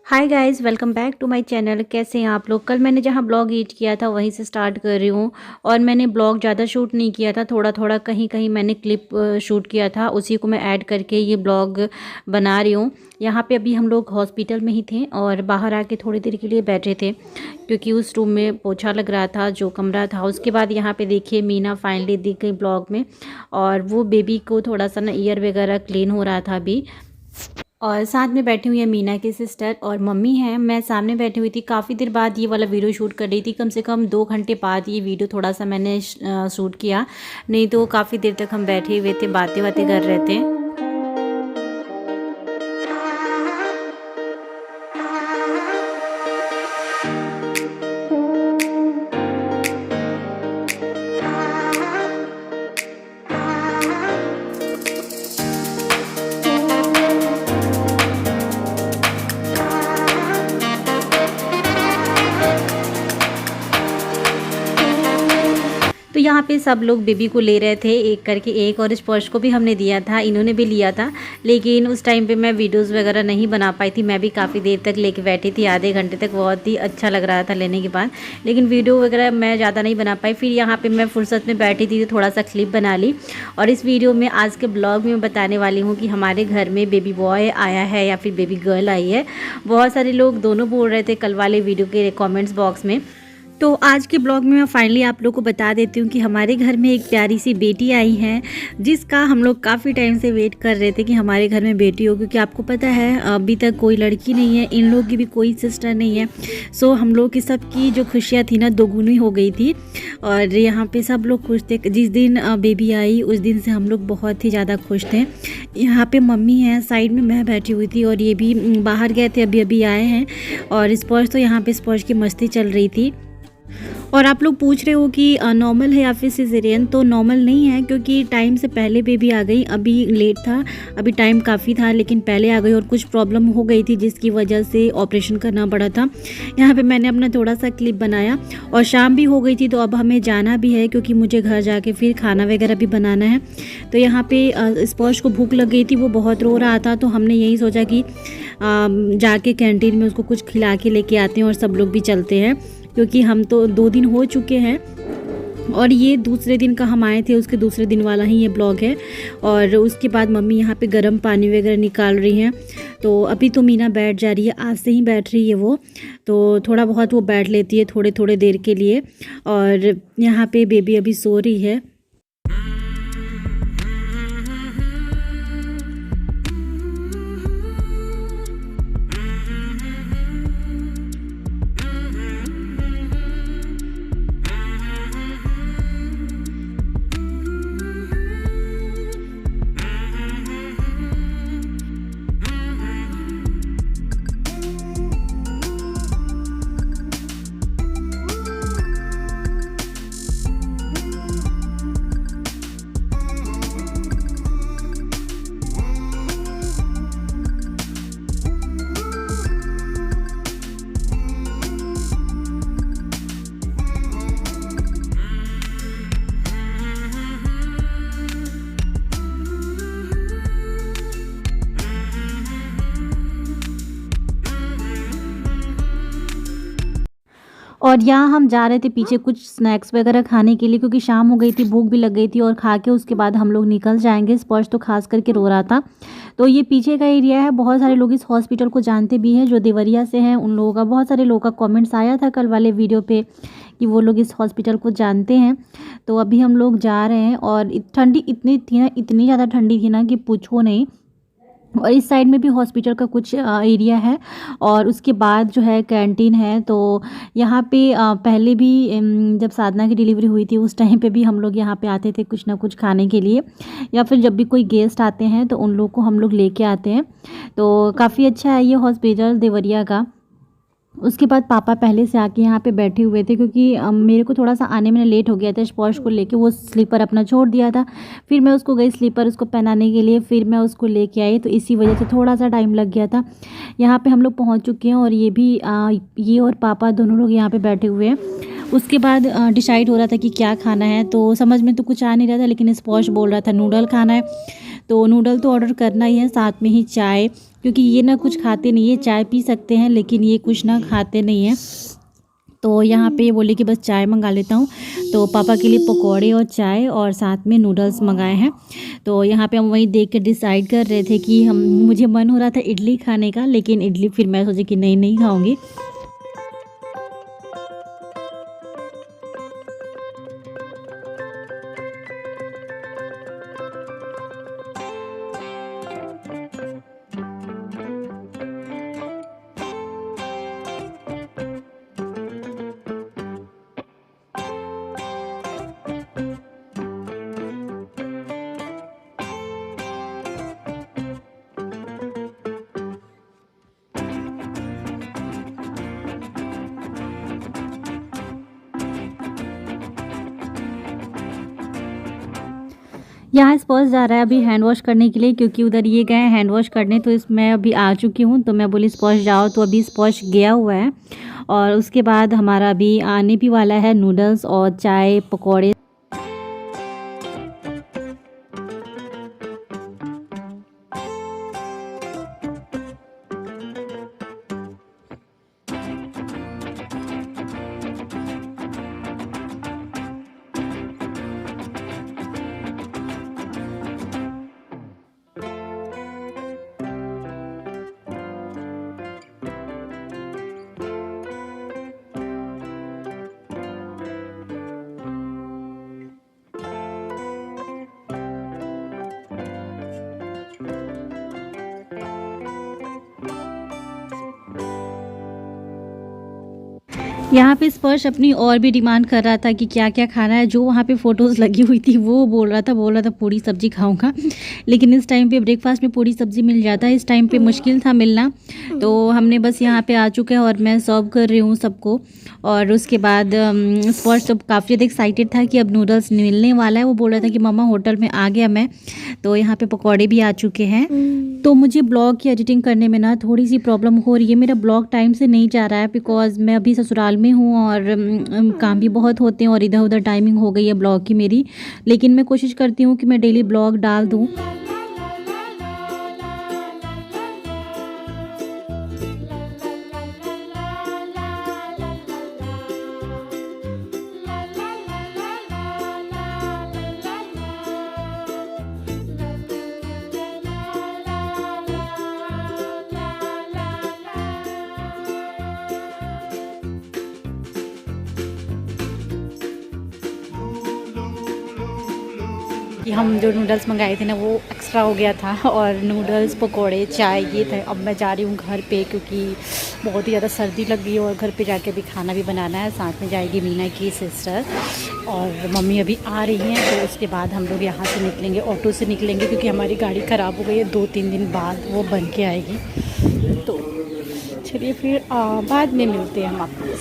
Hi guys, welcome back to my channel. कैसे हैं आप लोग। कल मैंने जहां ब्लॉग एडिट किया था वहीं से स्टार्ट कर रही हूं। और मैंने ब्लॉग ज़्यादा शूट नहीं किया था, थोड़ा थोड़ा कहीं कहीं मैंने क्लिप शूट किया था, उसी को मैं ऐड करके ये ब्लॉग बना रही हूं। यहाँ पे अभी हम लोग हॉस्पिटल में ही थे और बाहर आके थोड़ी देर के लिए बैठे थे क्योंकि उस रूम में पोछा लग रहा था, जो कमरा था। उसके बाद यहाँ पे देखिए मीना फाइनली दिख गई ब्लॉग में। और वो बेबी को थोड़ा सा ना ईयर वगैरह क्लीन हो रहा था अभी। और साथ में बैठी हुई है मीना की सिस्टर और मम्मी हैं। मैं सामने बैठी हुई थी, काफ़ी देर बाद ये वाला वीडियो शूट कर रही थी। कम से कम 2 घंटे बाद ये वीडियो थोड़ा सा मैंने शूट किया, नहीं तो काफ़ी देर तक हम बैठे हुए थे, बातें बातें कर रहे थे। तो यहाँ पे सब लोग बेबी को ले रहे थे एक करके एक, और स्पर्श को भी हमने दिया था, इन्होंने भी लिया था। लेकिन उस टाइम पे मैं वीडियोस वगैरह नहीं बना पाई थी। मैं भी काफ़ी देर तक लेके बैठी थी, आधे घंटे तक। बहुत ही अच्छा लग रहा था लेने के बाद, लेकिन वीडियो वगैरह मैं ज़्यादा नहीं बना पाई। फिर यहाँ पर मैं फुर्सत में बैठी थी तो थोड़ा सा क्लिप बना ली। और इस वीडियो में, आज के ब्लॉग में मैं बताने वाली हूँ कि हमारे घर में बेबी बॉय आया है या फिर बेबी गर्ल आई है। बहुत सारे लोग दोनों बोल रहे थे कल वाले वीडियो के कमेंट्स बॉक्स में। तो आज के ब्लॉग में मैं फाइनली आप लोग को बता देती हूँ कि हमारे घर में एक प्यारी सी बेटी आई है, जिसका हम लोग काफ़ी टाइम से वेट कर रहे थे कि हमारे घर में बेटी हो। क्योंकि आपको पता है अभी तक कोई लड़की नहीं है, इन लोग की भी कोई सिस्टर नहीं है। सो हम लोग की सबकी जो खुशियाँ थी ना, दोगुनी हो गई थी। और यहाँ पे सब लोग खुश थे। जिस दिन बेबी आई उस दिन से हम लोग बहुत ही ज़्यादा खुश थे। यहाँ पे मम्मी हैं, साइड में मैं बैठी हुई थी, और ये भी बाहर गए थे, अभी अभी आए हैं। और स्पर्श तो यहाँ पे स्पर्श की मस्ती चल रही थी। और आप लोग पूछ रहे हो कि नॉर्मल है या फिर सिजेरियन, तो नॉर्मल नहीं है क्योंकि टाइम से पहले बेबी आ गई। अभी लेट था, अभी टाइम काफ़ी था, लेकिन पहले आ गई और कुछ प्रॉब्लम हो गई थी जिसकी वजह से ऑपरेशन करना पड़ा था। यहाँ पे मैंने अपना थोड़ा सा क्लिप बनाया। और शाम भी हो गई थी, तो अब हमें जाना भी है क्योंकि मुझे घर जाके फिर खाना वगैरह भी बनाना है। तो यहाँ पे स्पर्श को भूख लग गई थी, वो बहुत रो रहा था। तो हमने यही सोचा कि जाके कैंटीन में उसको कुछ खिला के लेके आते हैं और सब लोग भी चलते हैं, क्योंकि हम तो 2 दिन हो चुके हैं। और ये दूसरे दिन का हम आए थे, उसके दूसरे दिन वाला ही ये ब्लॉग है। और उसके बाद मम्मी यहाँ पे गर्म पानी वगैरह निकाल रही हैं। तो अभी तो मीना बैठ जा रही है, आज से ही बैठ रही है वो। तो थोड़ा बहुत वो बैठ लेती है थोड़े थोड़े देर के लिए। और यहाँ पे बेबी अभी सो रही है। और यहाँ हम जा रहे थे पीछे कुछ स्नैक्स वगैरह खाने के लिए, क्योंकि शाम हो गई थी, भूख भी लग गई थी। और खा के उसके बाद हम लोग निकल जाएंगे। स्पर्श तो खास करके रो रहा था। तो ये पीछे का एरिया है। बहुत सारे लोग इस हॉस्पिटल को जानते भी हैं, जो देवरिया से हैं उन लोगों का, बहुत सारे लोगों का कमेंट्स आया था कल वाले वीडियो पे कि वो लोग इस हॉस्पिटल को जानते हैं। तो अभी हम लोग जा रहे हैं। और ठंडी इतनी थी ना, इतनी ज़्यादा ठंडी थी ना कि पूछो नहीं। और इस साइड में भी हॉस्पिटल का कुछ एरिया है, और उसके बाद जो है कैंटीन है। तो यहाँ पे पहले भी जब साधना की डिलीवरी हुई थी उस टाइम पे भी हम लोग यहाँ पे आते थे कुछ ना कुछ खाने के लिए, या फिर जब भी कोई गेस्ट आते हैं तो उन लोग को हम लोग लेके आते हैं। तो काफ़ी अच्छा है ये हॉस्पिटल देवरिया का। उसके बाद पापा पहले से आके यहाँ पे बैठे हुए थे, क्योंकि मेरे को थोड़ा सा आने में लेट हो गया था। स्पर्श को लेके वो स्लीपर अपना छोड़ दिया था, फिर मैं उसको गई स्लीपर उसको पहनाने के लिए, फिर मैं उसको लेके आई। तो इसी वजह से थोड़ा सा टाइम लग गया था। यहाँ पे हम लोग पहुँच चुके हैं, और ये भी ये और पापा दोनों लोग यहाँ पर बैठे हुए हैं। उसके बाद डिसाइड हो रहा था कि क्या खाना है, तो समझ में तो कुछ आ नहीं रहा था, लेकिन स्पर्श बोल रहा था नूडल खाना है। तो नूडल तो ऑर्डर करना ही है, साथ में ही चाय, क्योंकि ये ना कुछ खाते नहीं है, चाय पी सकते हैं लेकिन ये कुछ ना खाते नहीं हैं। तो यहाँ पे बोले कि बस चाय मंगा लेता हूँ, तो पापा के लिए पकौड़े और चाय और साथ में नूडल्स मंगाए हैं। तो यहाँ पे हम वही देख के डिसाइड कर रहे थे कि मुझे मन हो रहा था इडली खाने का, लेकिन इडली फिर मैं सोची कि नहीं खाऊंगी। यहाँ स्पर्श जा रहा है अभी हैंड वॉश करने के लिए, क्योंकि उधर ये गए हैं हैंड वॉश करने, तो इसमें अभी आ चुकी हूँ। तो मैं बोली स्पर्श जाओ, तो अभी स्पर्श गया हुआ है। और उसके बाद हमारा अभी आने भी वाला है नूडल्स और चाय पकौड़े। यहाँ पे स्पर्श अपनी और भी डिमांड कर रहा था कि क्या क्या खाना है। जो वहाँ पे फ़ोटोज़ लगी हुई थी वो बोल रहा था पूरी सब्ज़ी खाऊंगा, लेकिन इस टाइम पे ब्रेकफास्ट में पूरी सब्ज़ी मिल जाता है, इस टाइम पे मुश्किल था मिलना। तो हमने बस यहाँ पे आ चुके हैं और मैं सर्व कर रही हूँ सबको। और उसके बाद स्पर्श तो काफ़ी ज़्यादा एक्साइटेड था कि अब नूडल्स मिलने वाला है। वो बोल रहा था कि मम्मा होटल में आ गया मैं। तो यहाँ पे पकौड़े भी आ चुके हैं। तो मुझे ब्लॉग की एडिटिंग करने में ना थोड़ी सी प्रॉब्लम हो रही है। मेरा ब्लॉग टाइम से नहीं जा रहा है, बिकॉज़ मैं अभी ससुराल में हूँ और काम भी बहुत होते हैं और इधर उधर टाइमिंग हो गई है ब्लॉग की मेरी। लेकिन मैं कोशिश करती हूँ कि मैं डेली ब्लॉग डाल दूँ। कि हम जो नूडल्स मंगाए थे ना वो एक्स्ट्रा हो गया था, और नूडल्स पकोड़े चाय ये थे। अब मैं जा रही हूँ घर पे, क्योंकि बहुत ही ज़्यादा सर्दी लग गई है और घर पे जाके भी खाना भी बनाना है। साथ में जाएगी मीना की सिस्टर और मम्मी अभी आ रही हैं। तो उसके बाद हम लोग यहाँ से निकलेंगे, ऑटो से निकलेंगे, क्योंकि हमारी गाड़ी ख़राब हो गई है। 2-3 दिन बाद वो बन के आएगी। तो चलिए फिर बाद में मिलते हैं हम आपको।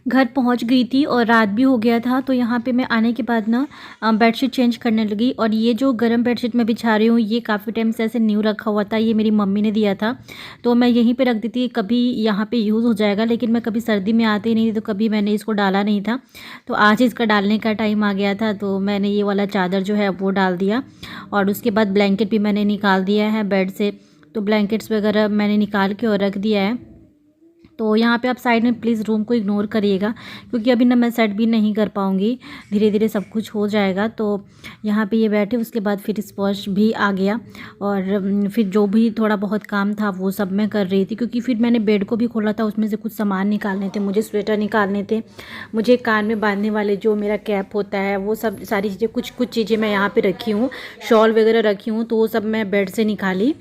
घर पहुंच गई थी और रात भी हो गया था। तो यहाँ पे मैं आने के बाद ना बेडशीट चेंज करने लगी। और ये जो गर्म बेडशीट मैं बिछा रही हूँ ये काफ़ी टाइम से ऐसे न्यू रखा हुआ था, ये मेरी मम्मी ने दिया था। तो मैं यहीं पे रख दी थी, कभी यहाँ पे यूज़ हो जाएगा। लेकिन मैं कभी सर्दी में आती नहीं थी, तो कभी मैंने इसको डाला नहीं था। तो आज इसका डालने का टाइम आ गया था, तो मैंने ये वाला चादर जो है वो डाल दिया। और उसके बाद ब्लैंकेट भी मैंने निकाल दिया है बेड से। तो ब्लैंकेट्स वगैरह मैंने निकाल के और रख दिया है। तो यहाँ पे आप साइड में प्लीज़ रूम को इग्नोर करिएगा, क्योंकि अभी ना मैं सेट भी नहीं कर पाऊँगी, धीरे धीरे सब कुछ हो जाएगा। तो यहाँ पे ये बैठे, उसके बाद फिर स्पर्श भी आ गया और फिर जो भी थोड़ा बहुत काम था वो सब मैं कर रही थी। क्योंकि फिर मैंने बेड को भी खोला था, उसमें से कुछ सामान निकालने थे, मुझे स्वेटर निकालने थे, मुझे कान में बांधने वाले जो मेरा कैप होता है वो सब सारी चीज़ें, कुछ चीज़ें मैं यहाँ पर रखी हूँ, शॉल वगैरह रखी हूँ, तो वो सब मैं बेड से निकाली।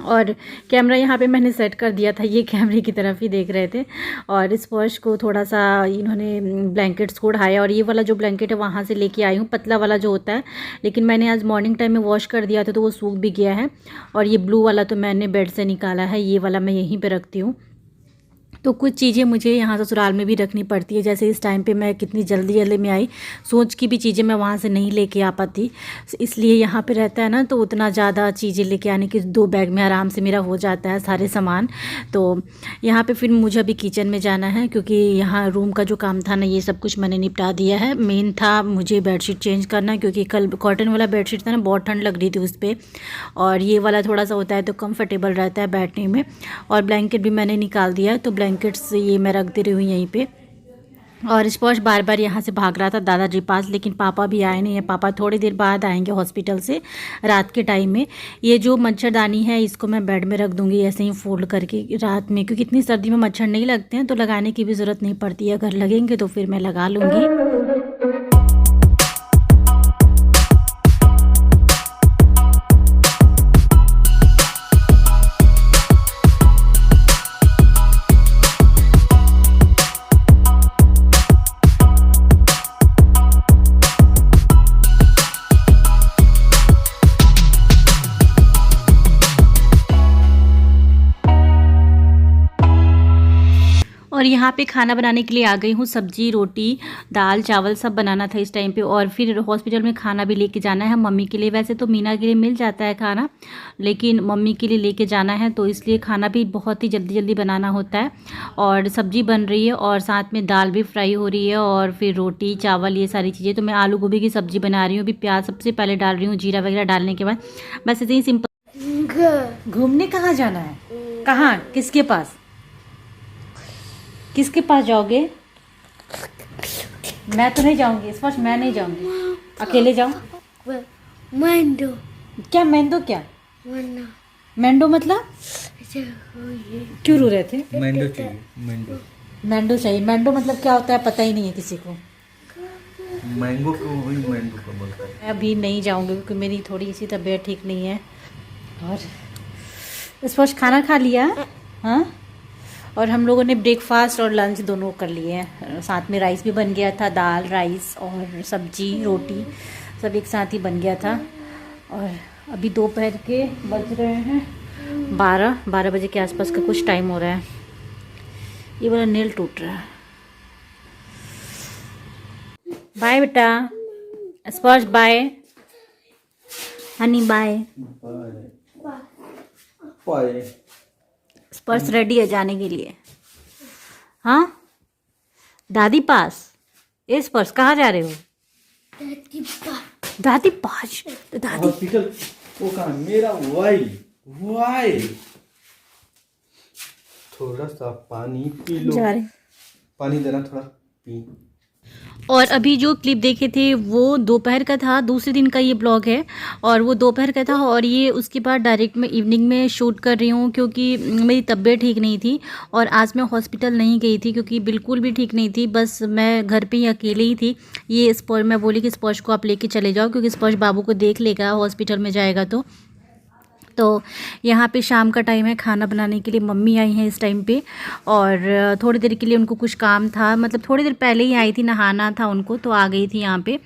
और कैमरा यहाँ पे मैंने सेट कर दिया था, ये कैमरे की तरफ ही देख रहे थे। और स्पर्श को थोड़ा सा इन्होंने ब्लैंकेट्स को उठाया, और ये वाला जो ब्लैंकेट है वहाँ से लेके आई हूँ, पतला वाला जो होता है। लेकिन मैंने आज मॉर्निंग टाइम में वॉश कर दिया था, तो वो सूख भी गया है। और ये ब्लू वाला तो मैंने बेड से निकाला है, ये वाला मैं यहीं पर रखती हूँ। तो कुछ चीज़ें मुझे यहाँ ससुराल में भी रखनी पड़ती है। जैसे इस टाइम पे मैं कितनी जल्दी जल्दी में आई, सोच की भी चीज़ें मैं वहाँ से नहीं लेके आ पाती, इसलिए यहाँ पे रहता है ना तो उतना ज़्यादा चीज़ें लेके आने की 2 बैग में आराम से मेरा हो जाता है सारे सामान। तो यहाँ पे फिर मुझे अभी किचन में जाना है, क्योंकि यहाँ रूम का जो काम था ना ये सब कुछ मैंने निपटा दिया है। मेन था मुझे बेडशीट चेंज करना, क्योंकि कल कॉटन वाला बेडशीट था ना, बहुत ठंड लग रही थी उस पर, और ये वाला थोड़ा सा होता है तो कंफर्टेबल रहता है बैठने में। और ब्लैंकेट भी मैंने निकाल दिया है, तो ब्लैंकेट्स ये मैं रख दे रही हूँ यहीं पे। और स्पर्श बार बार यहाँ से भाग रहा था दादाजी पास, लेकिन पापा भी आए नहीं है। पापा थोड़ी देर बाद आएंगे हॉस्पिटल से रात के टाइम में। ये जो मच्छरदानी है इसको मैं बेड में रख दूँगी ऐसे ही फोल्ड करके रात में, क्योंकि इतनी सर्दी में मच्छर नहीं लगते हैं तो लगाने की भी ज़रूरत नहीं पड़ती है। अगर लगेंगे तो फिर मैं लगा लूँगी। और यहाँ पे खाना बनाने के लिए आ गई हूँ। सब्जी, रोटी, दाल, चावल सब बनाना था इस टाइम पे। और फिर हॉस्पिटल में खाना भी लेके जाना है मम्मी के लिए। वैसे तो मीना के लिए मिल जाता है खाना, लेकिन मम्मी के लिए लेके जाना है, तो इसलिए खाना भी बहुत ही जल्दी जल्दी बनाना होता है। और सब्जी बन रही है और साथ में दाल भी फ्राई हो रही है, और फिर रोटी, चावल, ये सारी चीज़ें। तो मैं आलू गोभी की सब्ज़ी बना रही हूँ। अभी प्याज सबसे पहले डाल रही हूँ, जीरा वगैरह डालने के बाद बस ऐसे ही सिंपल। घूमने कहाँ जाना है? कहाँ? किसके पास? किसके पास जाओगे? मैं तो नहीं जाऊंगी इस बार, मैं नहीं जाऊंगी, अकेले जाऊं। मैंडो। क्या मैंडो? क्या मैंडो मतलब? क्यों रो रहे थे? मैंडो चाहिए, मैंडो। मैंडो चाहिए? मैंडो मतलब क्या होता है पता ही नहीं है किसी को। मैंगो को वही मैंडो को बोलता है। मैं अभी नहीं जाऊंगी क्योंकि मेरी थोड़ी सी तबीयत ठीक नहीं है। और इस बार खाना खा लिया, हाँ, और हम लोगों ने ब्रेकफास्ट और लंच दोनों कर लिए हैं। साथ में राइस भी बन गया था, दाल, राइस और सब्जी, रोटी सब एक साथ ही बन गया था। और अभी दोपहर के बज रहे हैं 12 बजे के आसपास का कुछ टाइम हो रहा है। ये वाला नेल टूट रहा है। बाय बेटा, स्पर्श बाय, हनी बाय। पाए स्पर्श रेडी है जाने के लिए। हाँ, दादी पास। ए स्पर्श कहाँ जा रहे हो? दादी पास। तो दादी हॉस्पिटल वो कहाँ? मेरा वाई थोड़ा सा पानी पी लो। जा रहे। पानी देना थोड़ा पी। और अभी जो क्लिप देखे थे वो दोपहर का था, दूसरे दिन का ये ब्लॉग है, और वो दोपहर का था। और ये उसके बाद डायरेक्ट मैं इवनिंग में शूट कर रही हूँ, क्योंकि मेरी तबीयत ठीक नहीं थी। और आज मैं हॉस्पिटल नहीं गई थी क्योंकि बिल्कुल भी ठीक नहीं थी, बस मैं घर पे ही अकेले ही थी। ये स्पर्श, मैं बोली कि स्पर्श को आप लेके चले जाओ, क्योंकि स्पर्श बाबू को देख लेगा हॉस्पिटल में जाएगा तो यहाँ पे शाम का टाइम है। खाना बनाने के लिए मम्मी आई हैं इस टाइम पे, और थोड़ी देर के लिए उनको कुछ काम था, मतलब थोड़ी देर पहले ही आई थी, नहाना था उनको, तो आ गई थी यहाँ पे।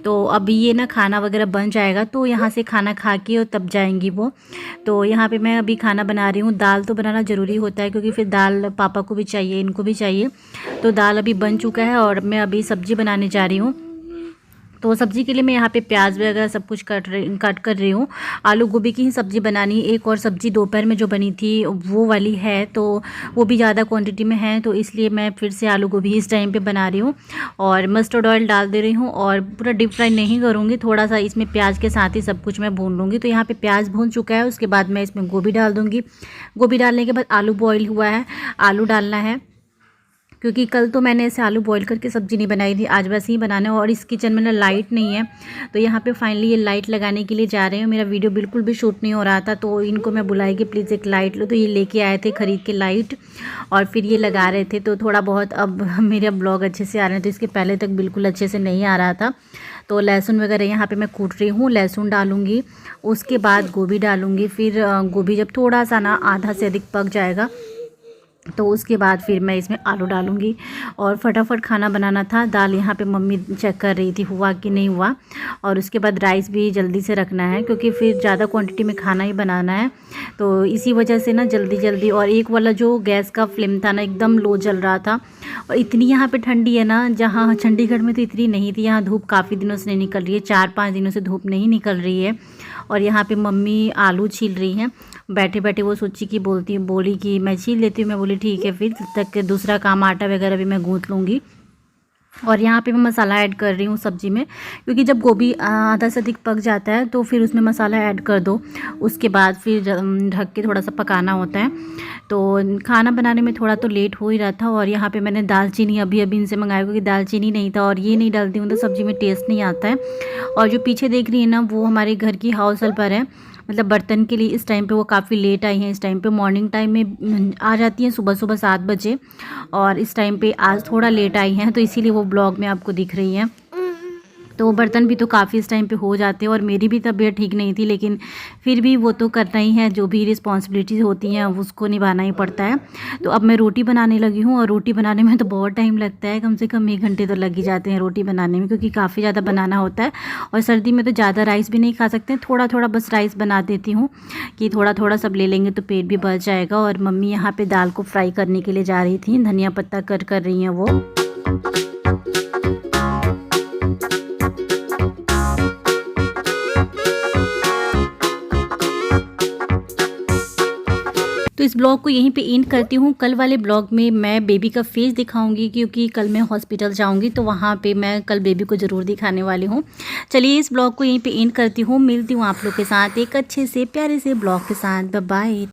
तो अभी ये ना खाना वगैरह बन जाएगा तो यहाँ से खाना खा के और तब जाएंगी वो। तो यहाँ पे मैं अभी खाना बना रही हूँ। दाल तो बनाना ज़रूरी होता है, क्योंकि फिर दाल पापा को भी चाहिए, इनको भी चाहिए। तो दाल अभी बन चुका है और मैं अभी सब्ज़ी बनाने जा रही हूँ। तो सब्ज़ी के लिए मैं यहाँ पे प्याज वगैरह सब कुछ कट कर रही हूँ। आलू गोभी की ही सब्ज़ी बनानी। एक और सब्ज़ी दोपहर में जो बनी थी वो वाली है, तो वो भी ज़्यादा क्वांटिटी में है, तो इसलिए मैं फिर से आलू गोभी इस टाइम पे बना रही हूँ। और मस्टर्ड ऑयल डाल दे रही हूँ, और पूरा डीप फ्राई नहीं करूँगी, थोड़ा सा इसमें प्याज के साथ ही सब कुछ मैं भून लूँगी। तो यहाँ पर प्याज भून चुका है, उसके बाद मैं इसमें गोभी डाल दूँगी। गोभी डालने के बाद आलू बॉयल हुआ है, आलू डालना है, क्योंकि कल तो मैंने ऐसे आलू बॉईल करके सब्ज़ी नहीं बनाई थी, आज वैसे ही बनाना है। और इस किचन में ना लाइट नहीं है, तो यहाँ पे फाइनली ये लाइट लगाने के लिए जा रहे हैं। मेरा वीडियो बिल्कुल भी शूट नहीं हो रहा था, तो इनको मैं बुलाई कि प्लीज़ एक लाइट लो, तो ये लेके आए थे ख़रीद के लाइट, और फिर ये लगा रहे थे। तो थोड़ा बहुत अब मेरा ब्लॉग अच्छे से आ रहे हैं, तो इसके पहले तक बिल्कुल अच्छे से नहीं आ रहा था। तो लहसुन वगैरह यहाँ पे मैं कूट रही हूँ, लहसुन डालूँगी, उसके बाद गोभी डालूँगी। फिर गोभी जब थोड़ा सा ना आधा से अधिक पक जाएगा तो उसके बाद फिर मैं इसमें आलू डालूँगी और फटाफट खाना बनाना था। दाल यहाँ पे मम्मी चेक कर रही थी हुआ कि नहीं हुआ, और उसके बाद राइस भी जल्दी से रखना है क्योंकि फिर ज़्यादा क्वांटिटी में खाना ही बनाना है। तो इसी वजह से ना जल्दी और एक वाला जो गैस का फ्लेम था ना एकदम लो जल रहा था। और इतनी यहाँ पे ठंडी है ना, जहाँ चंडीगढ़ में तो इतनी नहीं थी, यहाँ धूप काफ़ी दिनों से नहीं निकल रही है, 4-5 दिनों से धूप नहीं निकल रही है। और यहाँ पे मम्मी आलू छील रही हैं बैठे बैठे। वो सोची कि बोली कि मैं छील लेती हूँ। मैं बोली ठीक है, फिर तब तक दूसरा काम आटा वगैरह भी मैं गूँथ लूँगी। और यहाँ पे मैं मसाला ऐड कर रही हूँ सब्ज़ी में, क्योंकि जब गोभी आधा से अधिक पक जाता है तो फिर उसमें मसाला ऐड कर दो, उसके बाद फिर ढक के थोड़ा सा पकाना होता है। तो खाना बनाने में थोड़ा तो लेट हो ही रहा था। और यहाँ पे मैंने दालचीनी अभी इनसे मंगाया क्योंकि दालचीनी नहीं था, और ये नहीं डालती हूँ तो सब्ज़ी में टेस्ट नहीं आता है। और जो पीछे देख रही है ना, वो हमारे घर की हाउस हेल्पर है, मतलब बर्तन के लिए। इस टाइम पे वो काफ़ी लेट आई हैं। इस टाइम पे मॉर्निंग टाइम में आ जाती हैं सुबह 7 बजे, और इस टाइम पे आज थोड़ा लेट आई हैं, तो इसीलिए वो ब्लॉग में आपको दिख रही हैं। तो बर्तन भी तो काफ़ी इस टाइम पे हो जाते हैं, और मेरी भी तबीयत ठीक नहीं थी, लेकिन फिर भी वो तो करना ही है, जो भी रिस्पॉन्सिबिलिटीज़ होती हैं उसको निभाना ही पड़ता है। तो अब मैं रोटी बनाने लगी हूँ, और रोटी बनाने में तो बहुत टाइम लगता है, कम से कम 1 घंटे तो लग ही जाते हैं रोटी बनाने में, क्योंकि काफ़ी ज़्यादा बनाना होता है। और सर्दी में तो ज़्यादा राइस भी नहीं खा सकते, थोड़ा बस राइस बना देती हूँ कि थोड़ा सब ले लेंगे तो पेट भी भर जाएगा। और मम्मी यहाँ पर दाल को फ्राई करने के लिए जा रही थी, धनिया पत्ता कट कर रही हैं वो। तो इस ब्लॉग को यहीं पे एंड करती हूँ। कल वाले ब्लॉग में मैं बेबी का फेस दिखाऊंगी, क्योंकि कल मैं हॉस्पिटल जाऊंगी, तो वहाँ पे मैं कल बेबी को ज़रूर दिखाने वाली हूँ। चलिए इस ब्लॉग को यहीं पे एंड करती हूँ, मिलती हूँ आप लोग के साथ एक अच्छे से प्यारे से ब्लॉग के साथ। Bye bye.